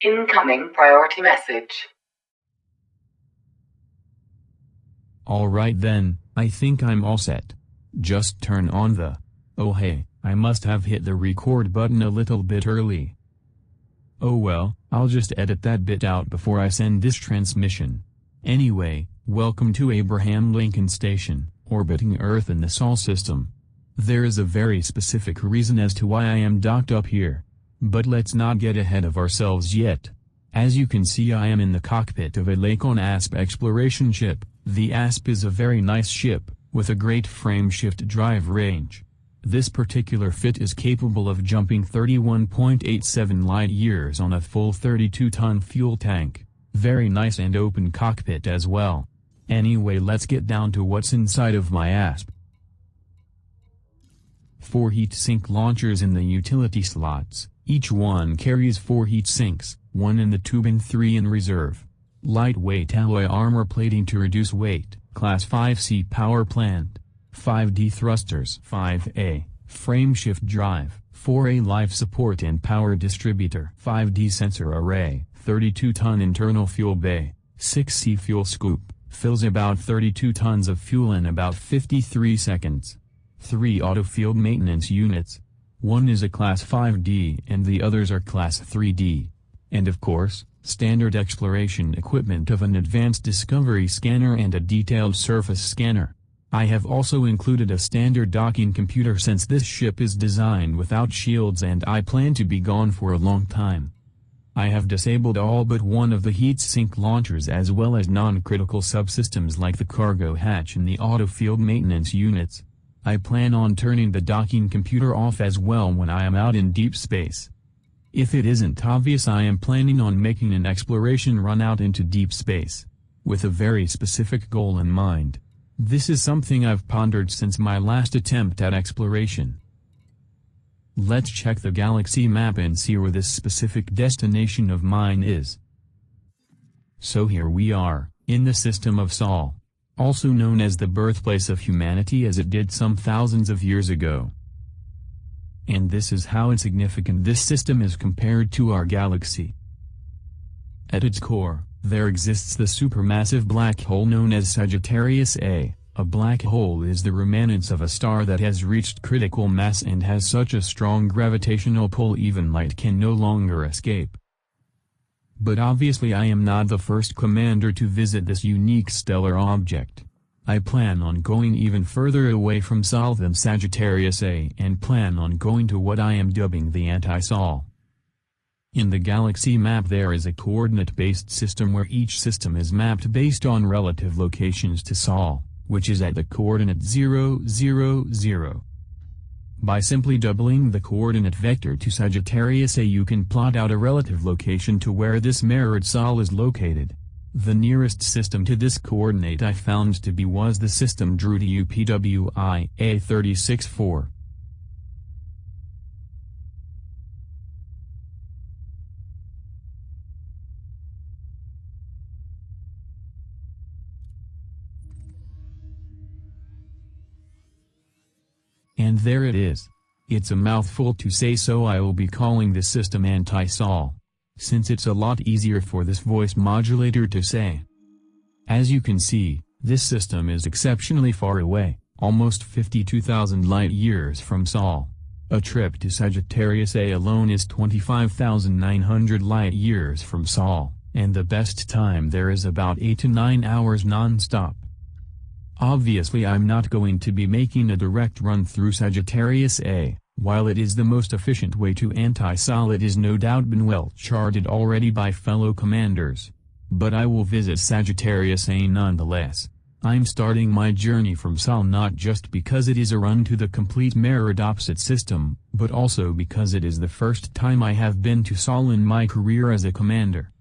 Incoming priority message. Alright then, I think I'm all set. Just turn on the... Oh hey, I must have hit the record button a little bit early. Oh well, I'll just edit that bit out before I send this transmission. Anyway, welcome to Abraham Lincoln Station, orbiting Earth in the Sol system. There is a very specific reason as to why I am docked up here. But let's not get ahead of ourselves yet. As you can see, I am in the cockpit of a Lakon ASP exploration ship. The ASP is a very nice ship, with a great frame-shift drive range. This particular fit is capable of jumping 31.87 light-years on a full 32-ton fuel tank. Very nice and open cockpit as well. Anyway, let's get down to what's inside of my ASP. 4 heat sink launchers in the utility slots. Each one carries 4 heat sinks, 1 in the tube and 3 in reserve. Lightweight alloy armor plating to reduce weight, Class 5C power plant. 5D thrusters. 5A, frame-shift drive. 4A life support and power distributor. 5D sensor array, 32-ton internal fuel bay. 6C fuel scoop, fills about 32 tons of fuel in about 53 seconds. 3 auto field maintenance units. One is a Class 5D and the others are Class 3D. And of course, standard exploration equipment of an advanced discovery scanner and a detailed surface scanner. I have also included a standard docking computer since this ship is designed without shields and I plan to be gone for a long time. I have disabled all but one of the heat sink launchers as well as non-critical subsystems like the cargo hatch and the auto field maintenance units. I plan on turning the docking computer off as well when I am out in deep space. If it isn't obvious, I am planning on making an exploration run out into deep space. With a very specific goal in mind. This is something I've pondered since my last attempt at exploration. Let's check the galaxy map and see where this specific destination of mine is. So here we are, in the system of Sol. Also known as the birthplace of humanity as it did some thousands of years ago. And this is how insignificant this system is compared to our galaxy. At its core, there exists the supermassive black hole known as Sagittarius A. A black hole is the remanence of a star that has reached critical mass and has such a strong gravitational pull even light can no longer escape. But obviously I am not the first commander to visit this unique stellar object. I plan on going even further away from Sol than Sagittarius A and plan on going to what I am dubbing the anti-Sol. In the galaxy map there is a coordinate-based system where each system is mapped based on relative locations to Sol, which is at the coordinate 0, 0, 0. By simply doubling the coordinate vector to Sagittarius A you can plot out a relative location to where this mirrored Sol is located. The nearest system to this coordinate I found to be was the system drew to UPWI A36-4. And there it is. It's a mouthful to say, so I will be calling this system anti-Sol, since it's a lot easier for this voice modulator to say. As you can see, this system is exceptionally far away, almost 52,000 light-years from Sol. A trip to Sagittarius A alone is 25,900 light-years from Sol, and the best time there is about 8 to 9 hours non-stop. Obviously I'm not going to be making a direct run through Sagittarius A. While it is the most efficient way to anti-Sol, it is no doubt been well charted already by fellow commanders. But I will visit Sagittarius A nonetheless. I'm starting my journey from Sol not just because it is a run to the complete mirrored opposite system, but also because it is the first time I have been to Sol in my career as a commander.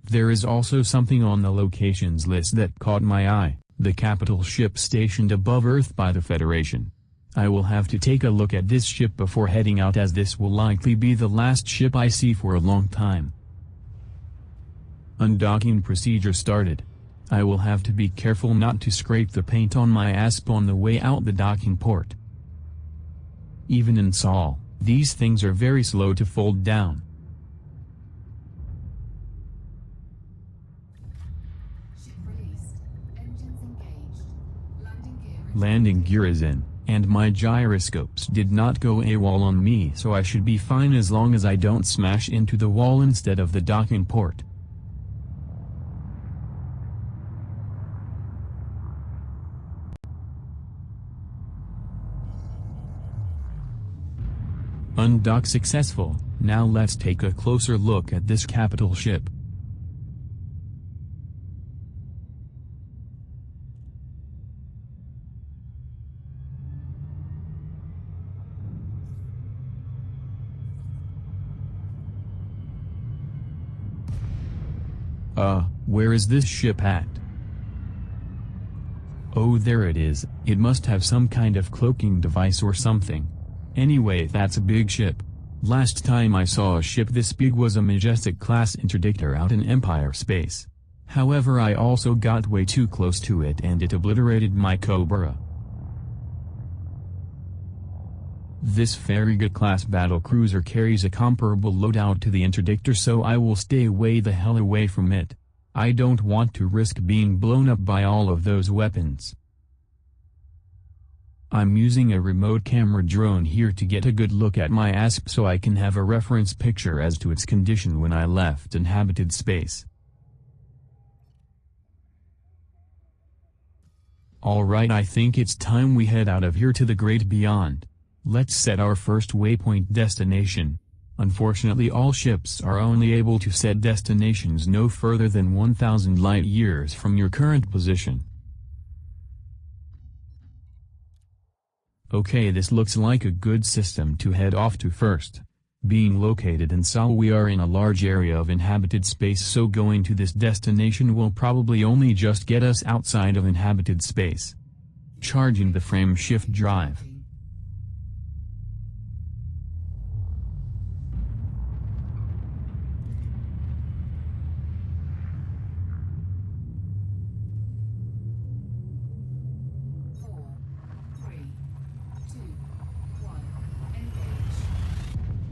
There is also something on the locations list that caught my eye, the capital ship stationed above Earth by the Federation. I will have to take a look at this ship before heading out, as this will likely be the last ship I see for a long time. Undocking procedure started. I will have to be careful not to scrape the paint on my ASP on the way out the docking port. Even in Sol, these things are very slow to fold down. Landing gear is in, and my gyroscopes did not go AWOL on me, so I should be fine as long as I don't smash into the wall instead of the docking port. Undock successful. Now let's take a closer look at this capital ship. Where is this ship at? Oh, there it is. It must have some kind of cloaking device or something. Anyway, that's a big ship. Last time I saw a ship this big was a Majestic class interdictor out in Empire space. However, I also got way too close to it and it obliterated my Cobra. This Farragut class battlecruiser carries a comparable loadout to the interdictor, so I will stay way the hell away from it. I don't want to risk being blown up by all of those weapons. I'm using a remote camera drone here to get a good look at my ASP so I can have a reference picture as to its condition when I left inhabited space. Alright, I think it's time we head out of here to the great beyond. Let's set our first waypoint destination. Unfortunately, all ships are only able to set destinations no further than 1,000 light years from your current position. Okay, this looks like a good system to head off to first. Being located in Sol, we are in a large area of inhabited space, so going to this destination will probably only just get us outside of inhabited space. Charging the frame shift drive.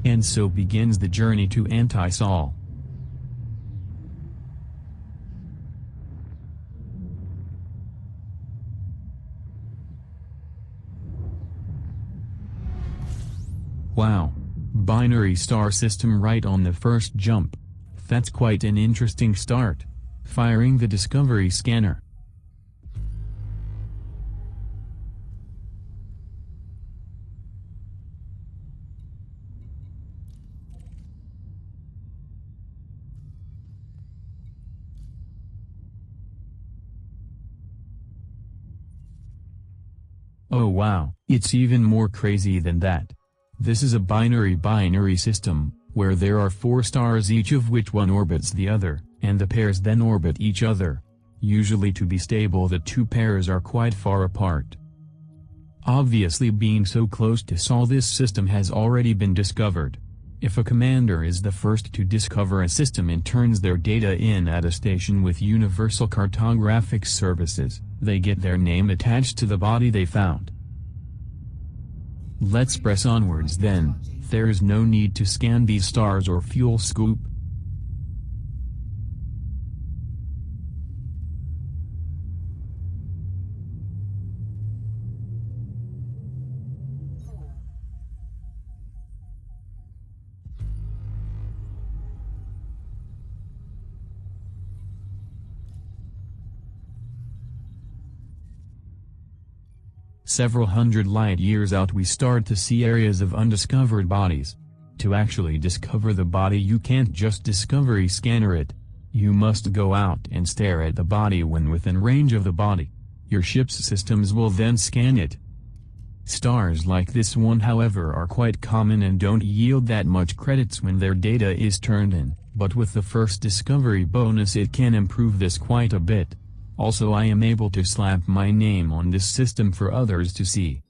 And so begins the journey to Anti-Sol. Wow! Binary star system right on the first jump. That's quite an interesting start. Firing the Discovery scanner. Oh wow, it's even more crazy than that. This is a binary system, where there are 4 stars, each of which one orbits the other, and the pairs then orbit each other. Usually, to be stable, the 2 pairs are quite far apart. Obviously, being so close to Sol, this system has already been discovered. If a commander is the first to discover a system and turns their data in at a station with Universal Cartographic Services, they get their name attached to the body they found. Let's press onwards then. There's no need to scan these stars or fuel scoop. Several hundred light years out, we start to see areas of undiscovered bodies. To actually discover the body, you can't just Discovery scanner it. You must go out and stare at the body when within range of the body. Your ship's systems will then scan it. Stars like this one, however, are quite common and don't yield that much credits when their data is turned in, but with the first Discovery bonus it can improve this quite a bit. Also, I am able to slap my name on this system for others to see.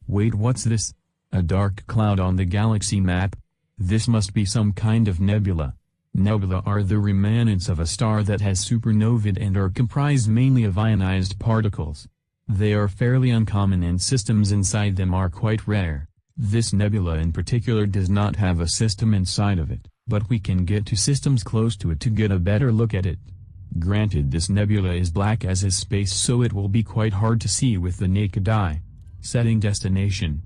Wait, what's this? A dark cloud on the galaxy map? This must be some kind of nebula. Nebula are the remnants of a star that has supernovaed and are comprised mainly of ionized particles. They are fairly uncommon and systems inside them are quite rare. This nebula in particular does not have a system inside of it, but we can get to systems close to it to get a better look at it. Granted, this nebula is black as is space, so it will be quite hard to see with the naked eye. Setting destination.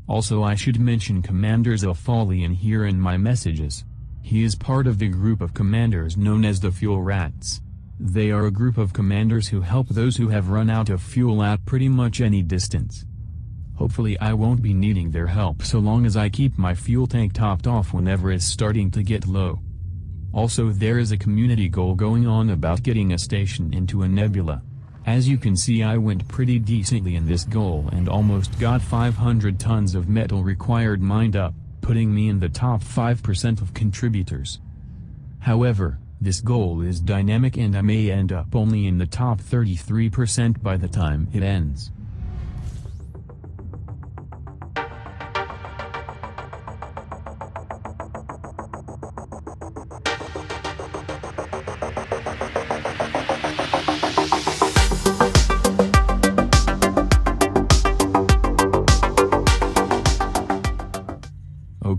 Also, I should mention Commander Zafalian here in my messages. He is part of the group of commanders known as the Fuel Rats. They are a group of commanders who help those who have run out of fuel at pretty much any distance. Hopefully I won't be needing their help so long as I keep my fuel tank topped off whenever it's starting to get low. Also, there is a community goal going on about getting a station into a nebula. As you can see, I went pretty decently in this goal and almost got 500 tons of metal required mined up, putting me in the top 5% of contributors. However, this goal is dynamic and I may end up only in the top 33% by the time it ends.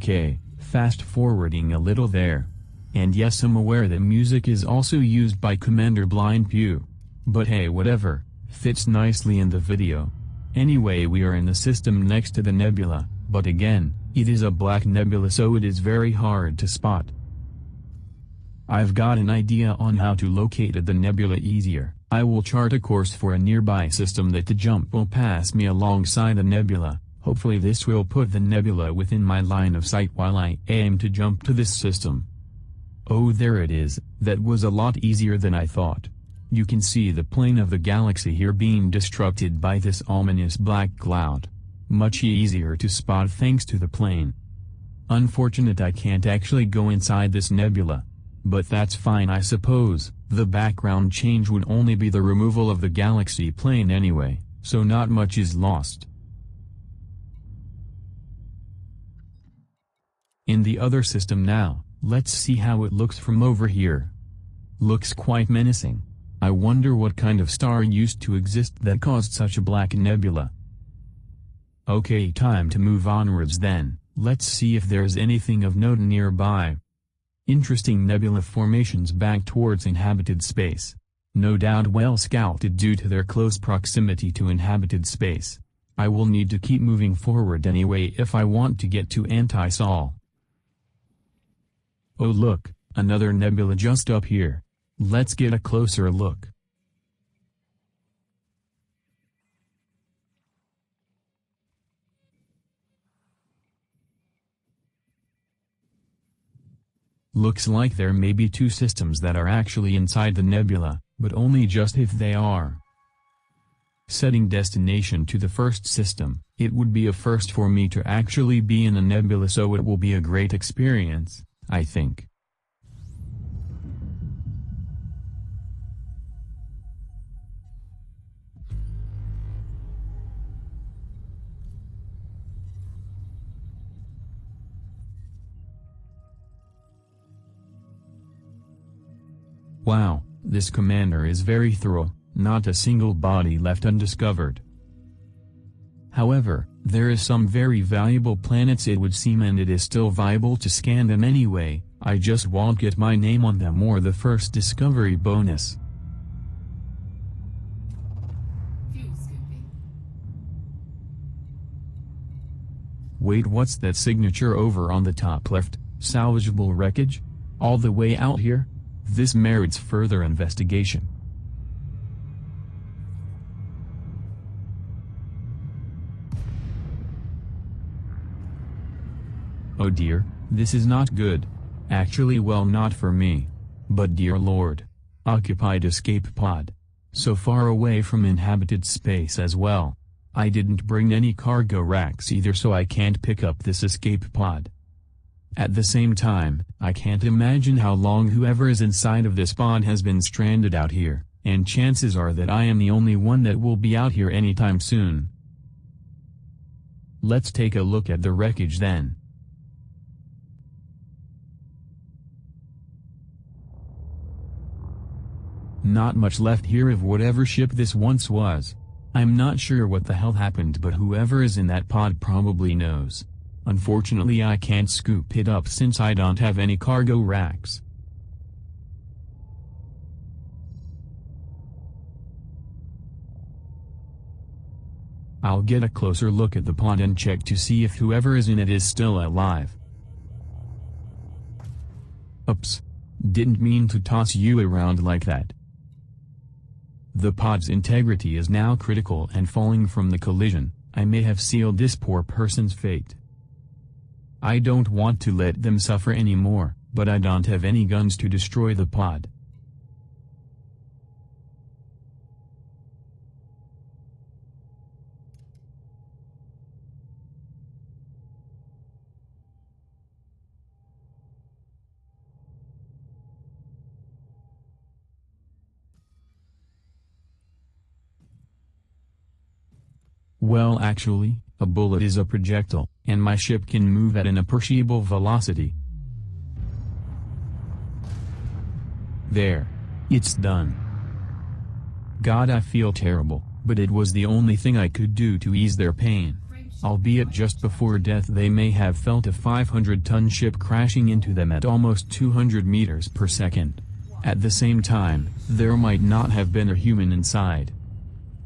Okay, fast forwarding a little there. And yes, I'm aware that music is also used by Commander Blind Pew. But hey, whatever, fits nicely in the video. Anyway, we are in the system next to the nebula, but again, it is a black nebula, so it is very hard to spot. I've got an idea on how to locate the nebula easier. I will chart a course for a nearby system that the jump will pass me alongside the nebula. Hopefully this will put the nebula within my line of sight while I aim to jump to this system. Oh, there it is. That was a lot easier than I thought. You can see the plane of the galaxy here being disrupted by this ominous black cloud. Much easier to spot thanks to the plane. Unfortunate I can't actually go inside this nebula. But that's fine, I suppose. The background change would only be the removal of the galaxy plane anyway, so not much is lost. In the other system now, let's see how it looks from over here. Looks quite menacing. I wonder what kind of star used to exist that caused such a black nebula. Okay, time to move onwards then. Let's see if there's anything of note nearby. Interesting nebula formations back towards inhabited space. No doubt well scouted due to their close proximity to inhabited space. I will need to keep moving forward anyway if I want to get to Anti-Sol. Oh look, another nebula just up here. Let's get a closer look. Looks like there may be two systems that are actually inside the nebula, but only just if they are. Setting destination to the first system, it would be a first for me to actually be in a nebula, so it will be a great experience, I think. Wow, this commander is very thorough, not a single body left undiscovered. However, there is some very valuable planets it would seem, and it is still viable to scan them anyway. I just won't get my name on them or the first discovery bonus. Wait, what's that signature over on the top left? Salvageable wreckage? All the way out here? This merits further investigation. Oh dear, this is not good. Actually, well, not for me. But dear lord. Occupied escape pod. So far away from inhabited space as well. I didn't bring any cargo racks either, so I can't pick up this escape pod. At the same time, I can't imagine how long whoever is inside of this pod has been stranded out here, and chances are that I am the only one that will be out here anytime soon. Let's take a look at the wreckage then. Not much left here of whatever ship this once was. I'm not sure what the hell happened, but whoever is in that pod probably knows. Unfortunately, I can't scoop it up since I don't have any cargo racks. I'll get a closer look at the pod and check to see if whoever is in it is still alive. Oops. Didn't mean to toss you around like that. The pod's integrity is now critical and falling from the collision. I may have sealed this poor person's fate. I don't want to let them suffer anymore, but I don't have any guns to destroy the pod. Well, actually, a bullet is a projectile, and my ship can move at an appreciable velocity. There. It's done. God, I feel terrible, but it was the only thing I could do to ease their pain. Albeit just before death they may have felt a 500-ton ship crashing into them at almost 200 meters per second. At the same time, there might not have been a human inside.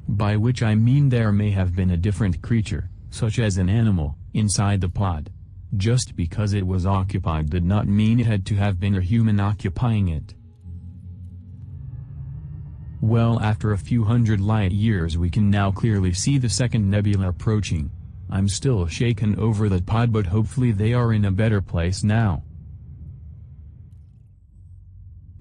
By which I mean there may have been a different creature, such as an animal, inside the pod. Just because it was occupied did not mean it had to have been a human occupying it. Well, after a few hundred light years we can now clearly see the second nebula approaching. I'm still shaken over that pod, but hopefully they are in a better place now.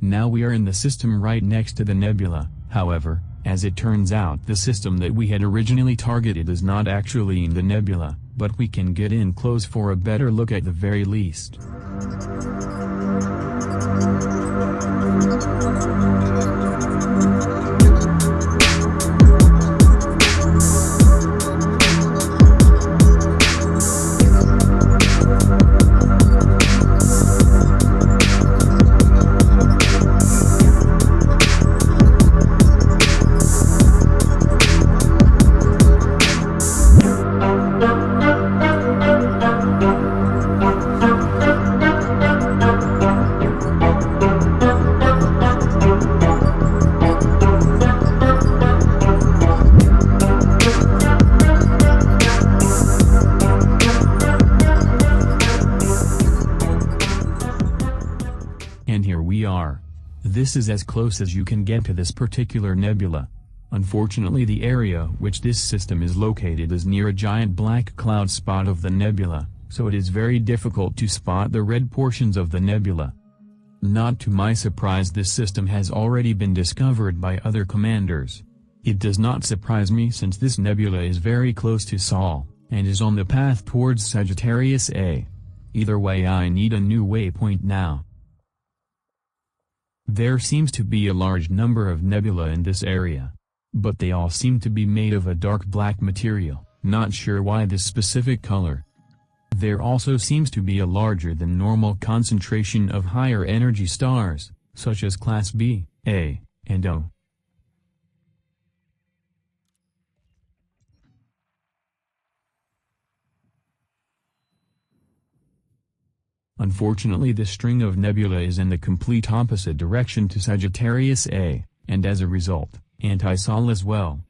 Now we are in the system right next to the nebula. However, as it turns out, the system that we had originally targeted is not actually in the nebula, but we can get in close for a better look at the very least. And here we are. This is as close as you can get to this particular nebula. Unfortunately, the area which this system is located is near a giant black cloud spot of the nebula, so it is very difficult to spot the red portions of the nebula. Not to my surprise, this system has already been discovered by other commanders. It does not surprise me since this nebula is very close to Sol, and is on the path towards Sagittarius A. Either way, I need a new waypoint now. There seems to be a large number of nebula in this area. But they all seem to be made of a dark black material, not sure why this specific color. There also seems to be a larger than normal concentration of higher energy stars, such as Class B, A, and O. Unfortunately, this string of nebula is in the complete opposite direction to Sagittarius A, and as a result, anti-Sol as well.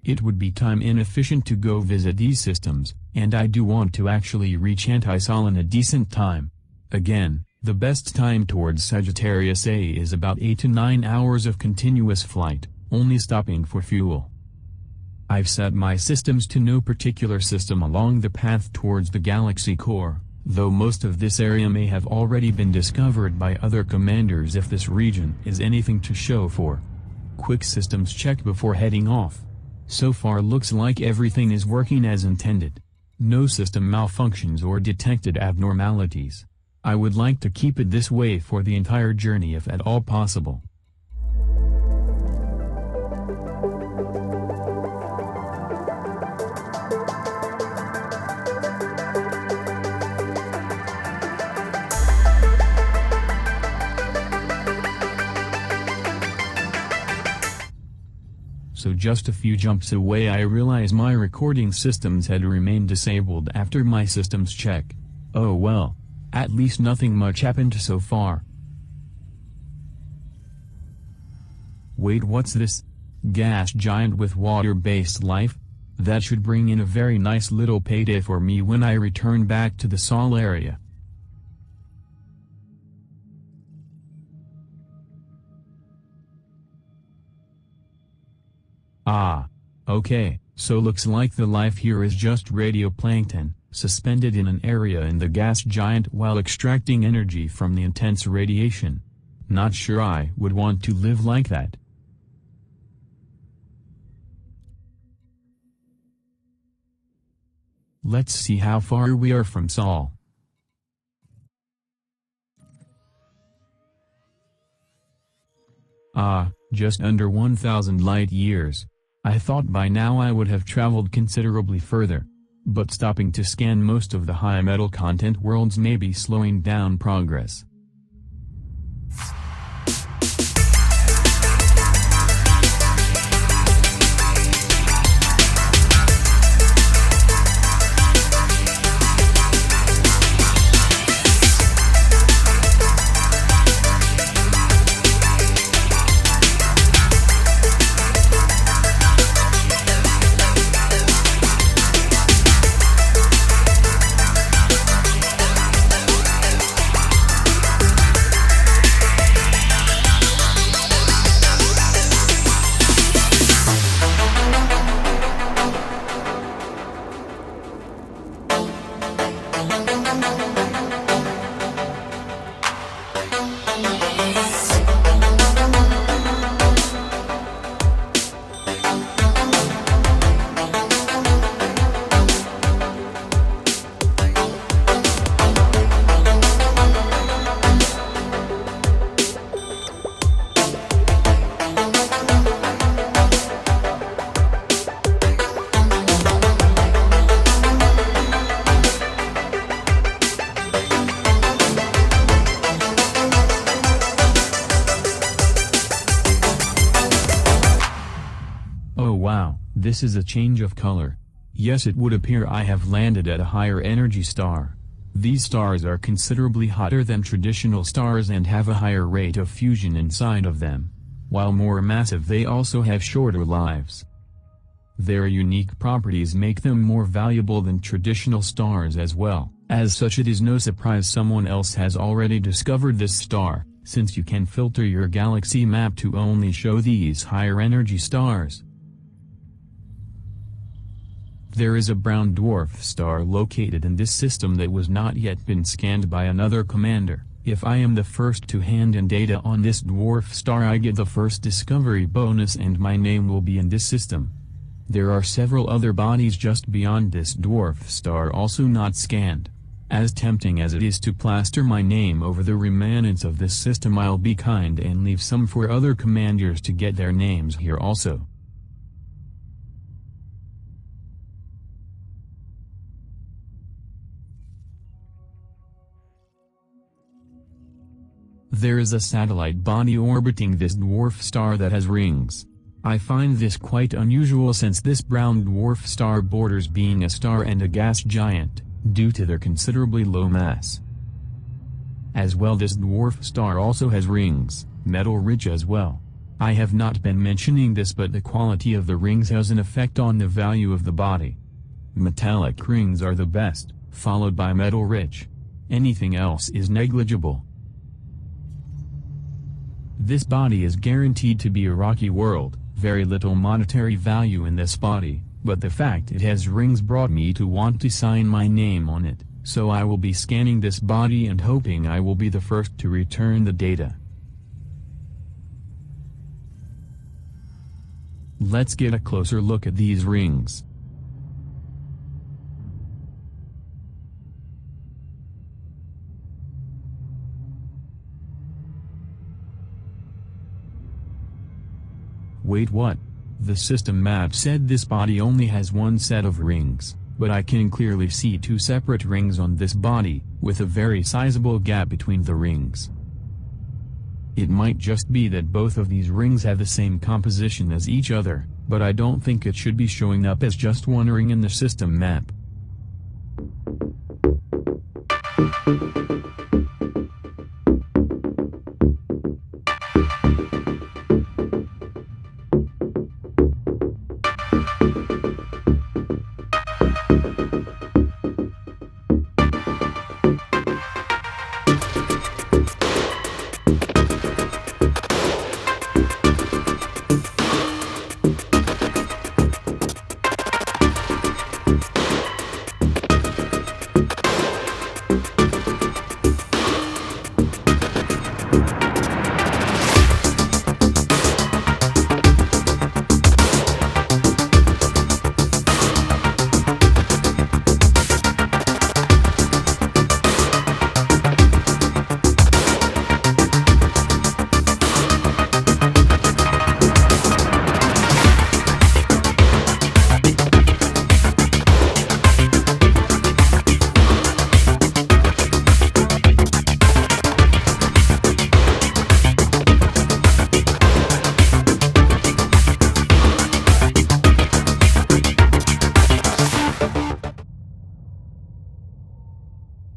It would be time inefficient to go visit these systems, and I do want to actually reach anti-Sol in a decent time. Again, the best time towards Sagittarius A is about 8 to 9 hours of continuous flight, only stopping for fuel. I've set my systems to no particular system along the path towards the galaxy core, though most of this area may have already been discovered by other commanders if this region is anything to show for. Quick systems check before heading off. So far looks like everything is working as intended. No system malfunctions or detected abnormalities. I would like to keep it this way for the entire journey if at all possible. So just a few jumps away I realize my recording systems had remained disabled after my systems check. Oh well, at least nothing much happened so far. Wait, what's this? Gas giant with water-based life? That should bring in a very nice little payday for me when I return back to the Sol area. Ah. Okay, so looks like the life here is just radioplankton, suspended in an area in the gas giant while extracting energy from the intense radiation. Not sure I would want to live like that. Let's see how far we are from Sol. Ah, just under 1,000 light years. I thought by now I would have traveled considerably further. But stopping to scan most of the high metal content worlds may be slowing down progress. Wow, this is a change of color. Yes, it would appear I have landed at a higher energy star. These stars are considerably hotter than traditional stars and have a higher rate of fusion inside of them. While more massive, they also have shorter lives. Their unique properties make them more valuable than traditional stars as well. As such, it is no surprise someone else has already discovered this star, since you can filter your galaxy map to only show these higher energy stars. There is a brown dwarf star located in this system that was not yet been scanned by another commander. If I am the first to hand in data on this dwarf star, I get the first discovery bonus and my name will be in this system. There are several other bodies just beyond this dwarf star also not scanned. As tempting as it is to plaster my name over the remnants of this system, I'll be kind and leave some for other commanders to get their names here also. There is a satellite body orbiting this dwarf star that has rings. I find this quite unusual since this brown dwarf star borders being a star and a gas giant, due to their considerably low mass. As well, this dwarf star also has rings, metal rich as well. I have not been mentioning this, but the quality of the rings has an effect on the value of the body. Metallic rings are the best, followed by metal rich. Anything else is negligible. This body is guaranteed to be a rocky world, very little monetary value in this body, but the fact it has rings brought me to want to sign my name on it, so I will be scanning this body and hoping I will be the first to return the data. Let's get a closer look at these rings. Wait, what? The system map said this body only has one set of rings, but I can clearly see two separate rings on this body, with a very sizable gap between the rings. It might just be that both of these rings have the same composition as each other, but I don't think it should be showing up as just one ring in the system map.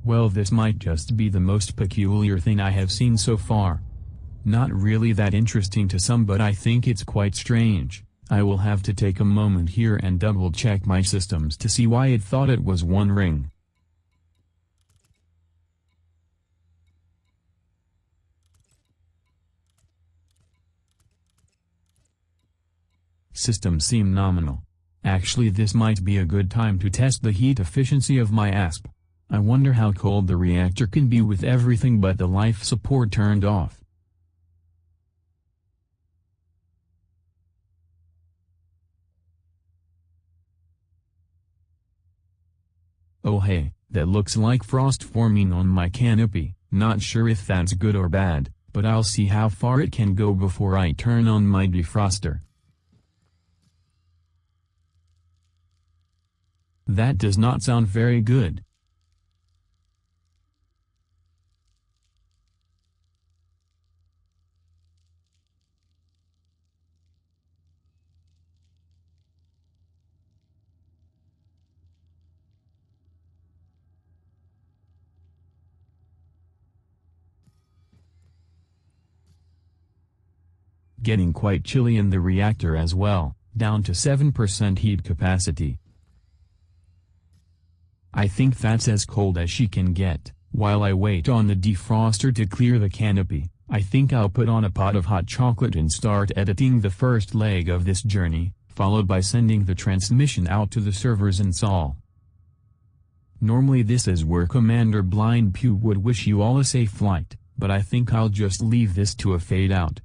Well, this might just be the most peculiar thing I have seen so far. Not really that interesting to some, but I think it's quite strange. I will have to take a moment here and double check my systems to see why it thought it was one ring. Systems seem nominal. Actually, this might be a good time to test the heat efficiency of my ASP. I wonder how cold the reactor can be with everything but the life support turned off. Oh hey, that looks like frost forming on my canopy. Not sure if that's good or bad, but I'll see how far it can go before I turn on my defroster. That does not sound very good. Getting quite chilly in the reactor as well, down to 7% heat capacity. I think that's as cold as she can get. While I wait on the defroster to clear the canopy, I think I'll put on a pot of hot chocolate and start editing the first leg of this journey, followed by sending the transmission out to the servers in Seoul. Normally this is where Commander Blind Pew would wish you all a safe flight, but I think I'll just leave this to a fade out.